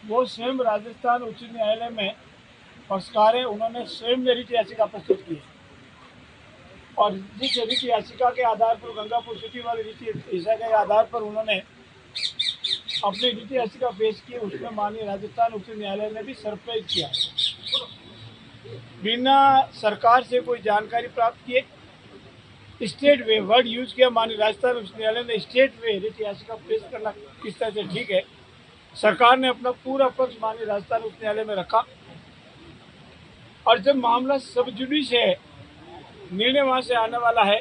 वो स्वयं राजस्थान उच्च न्यायालय में पक्षकार है, उन्होंने स्वयं रिट याचिका प्रस्तुत की है और जिस रिट याचिका के आधार पर गंगापुर सिटी वाली रिट याचिका के आधार पर उन्होंने अपनी रिट याचिका पेश की, उसमें माननीय राजस्थान उच्च न्यायालय ने भी सरप्राइज किया। बिना सरकार से कोई जानकारी प्राप्त किए स्टेट वे वर्ड यूज किया। माननीय राजस्थान उच्च न्यायालय ने स्टेट वे रिट याचिका पेश करना किस तरह से ठीक है। सरकार ने अपना पूरा पक्ष माननीय राजस्थान उच्च न्यायालय में रखा और जब मामला सब जुडिस है, निर्णय वहां से आने वाला है,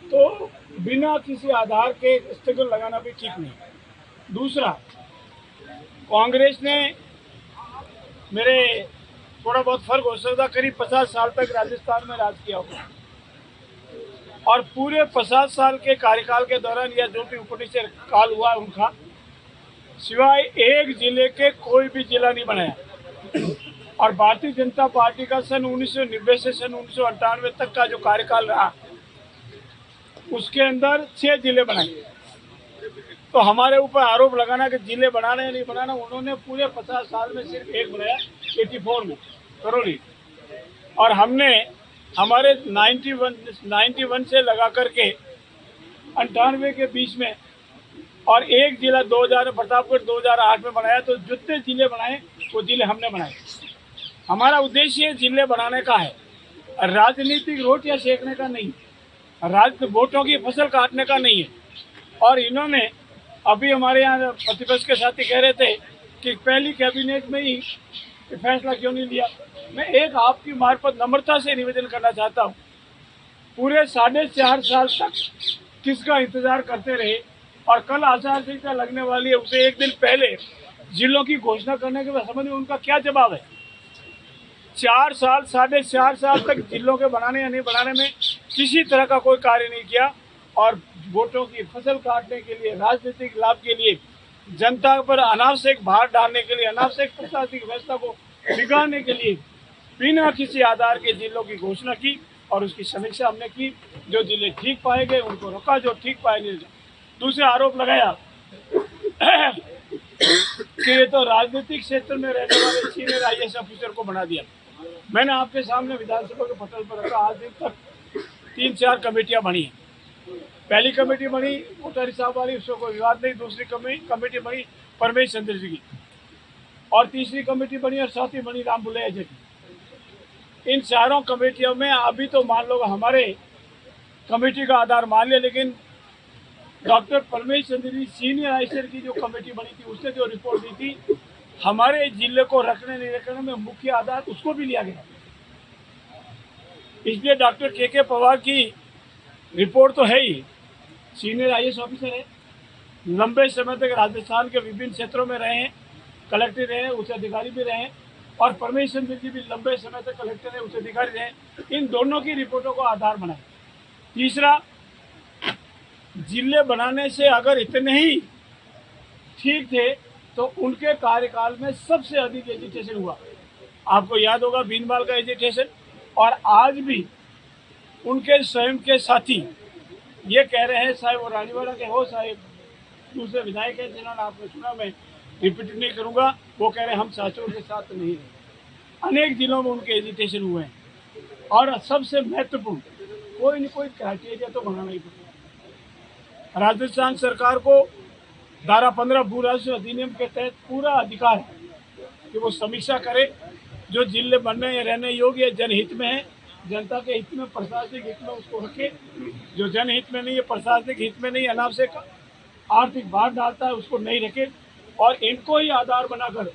तो बिना किसी आधार के स्थगन लगाना भी ठीक नहीं। दूसरा, कांग्रेस ने मेरे थोड़ा बहुत फर्क हो सकता, करीब 50 साल तक राजस्थान में राज किया होगा और पूरे 50 साल के कार्यकाल के दौरान या जो भी उपनिषद काल हुआ उनका, सिवाय एक जिले के कोई भी जिला नहीं बनाया। और भारतीय जनता पार्टी का सन 1990 से सन 1998 तक का जो कार्यकाल रहा, उसके अंदर 6 जिले बनाए। तो हमारे ऊपर आरोप लगाना कि जिले बनाना या नहीं बनाना, उन्होंने पूरे 50 साल में सिर्फ एक बनाया 84 में करौली, और हमने हमारे 91 से लगा करके 98 के बीच में और एक जिला 2000 प्रतापगढ़ 2008 में बनाया। तो जितने जिले बनाए वो जिले हमने बनाए। हमारा उद्देश्य जिले बनाने का है, राजनीतिक रोटियां सेकने का नहीं, वोटों की फसल काटने का नहीं है। और इन्होंने अभी हमारे यहाँ प्रतिपक्ष के साथी कह रहे थे कि पहली कैबिनेट में ही फैसला क्यों नहीं लिया। मैं एक आपकी मार्फत नम्रता से निवेदन करना चाहता हूँ, पूरे 4.5 साल तक किसका इंतजार करते रहे और कल आचार संहिता लगने वाली है, उसे एक दिन पहले जिलों की घोषणा करने के संबंध में उनका क्या जवाब है। 4.5 साल तक जिलों के बनाने या नहीं बनाने में किसी तरह का कोई कार्य नहीं किया और वोटों की फसल काटने के लिए, राजनीतिक लाभ के लिए, जनता पर अनावश्यक भार डालने के लिए, अनावश्यक प्रशासनिक व्यवस्था को बिगाड़ने के लिए बिना किसी आधार के जिलों की घोषणा की और उसकी समीक्षा हमने की। जो जिले ठीक पाए गए उनको रोका, जो ठीक पाए नहीं। दूसरा आरोप लगाया कि ये तो राजनीतिक क्षेत्र में रहने वाले सीनियर IAS ऑफिसर को बना दिया। मैंने आपके सामने विधानसभा के पटल पर रखा, आज दिन तक 3-4 कमेटियां बनी हैं। पहली कमेटी बनी कोठारी साहब वाली, उसको कोई विवाद नहीं। दूसरी कमेटी बनी परमेश चंद्र जी की, और तीसरी कमेटी बनी और चौथी बनी राम बुलैया जी की। इन चारों कमेटियों में अभी तो मान लो हमारे कमेटी का आधार मान लिया, लेकिन doctor Paramesh Chandra ji senior IAS की जो कमेटी बनी थी, उसने जो रिपोर्ट दी थी, हमारे जिले को रखने नहीं रखने में मुख्य आधार उसको भी लिया गया। इसलिए डॉक्टर के पवार की रिपोर्ट तो है ही, सीनियर IAS ऑफिसर है, लंबे समय तक राजस्थान के विभिन्न क्षेत्रों में रहे हैं, कलेक्टर रहे हैं, उच्च अधिकारी भी रहे हैं, और परमेश चंद्र जी भी लंबे समय तक कलेक्टर रहे, उच्च अधिकारी रहे। इन दोनों की रिपोर्टों को आधार बनाए। तीसरा, जिले बनाने से अगर इतने ही ठीक थे तो उनके कार्यकाल में सबसे अधिक एजिटेशन हुआ। आपको याद होगा भीनमाल का एजिटेशन, और आज भी उनके स्वयं के साथी ये कह रहे हैं, चाहे वो रानीवाड़ा के हो, चाहे दूसरे विधायक हैं जिन्होंने आपने सुना, मैं रिपीट नहीं करूंगा, वो कह रहे हैं हम साथियों के साथ नहीं रहे। अनेक जिलों में उनके एजिटेशन हुए हैं। और सबसे महत्वपूर्ण, कोई न कोई क्राइटेरिया तो बनाना ही पड़ेगा। राजस्थान सरकार को धारा 15 भू राजस्व अधिनियम के तहत पूरा अधिकार है कि वो समीक्षा करे, जो जिले बनने या रहने योग्य जनहित में है, जनता के हित में, प्रशासनिक हित में उसको रखे। जो जनहित में नहीं है, प्रशासनिक हित में नहीं, अनावश्यक आर्थिक भार डालता है, उसको नहीं रखे। और इनको ही आधार बनाकर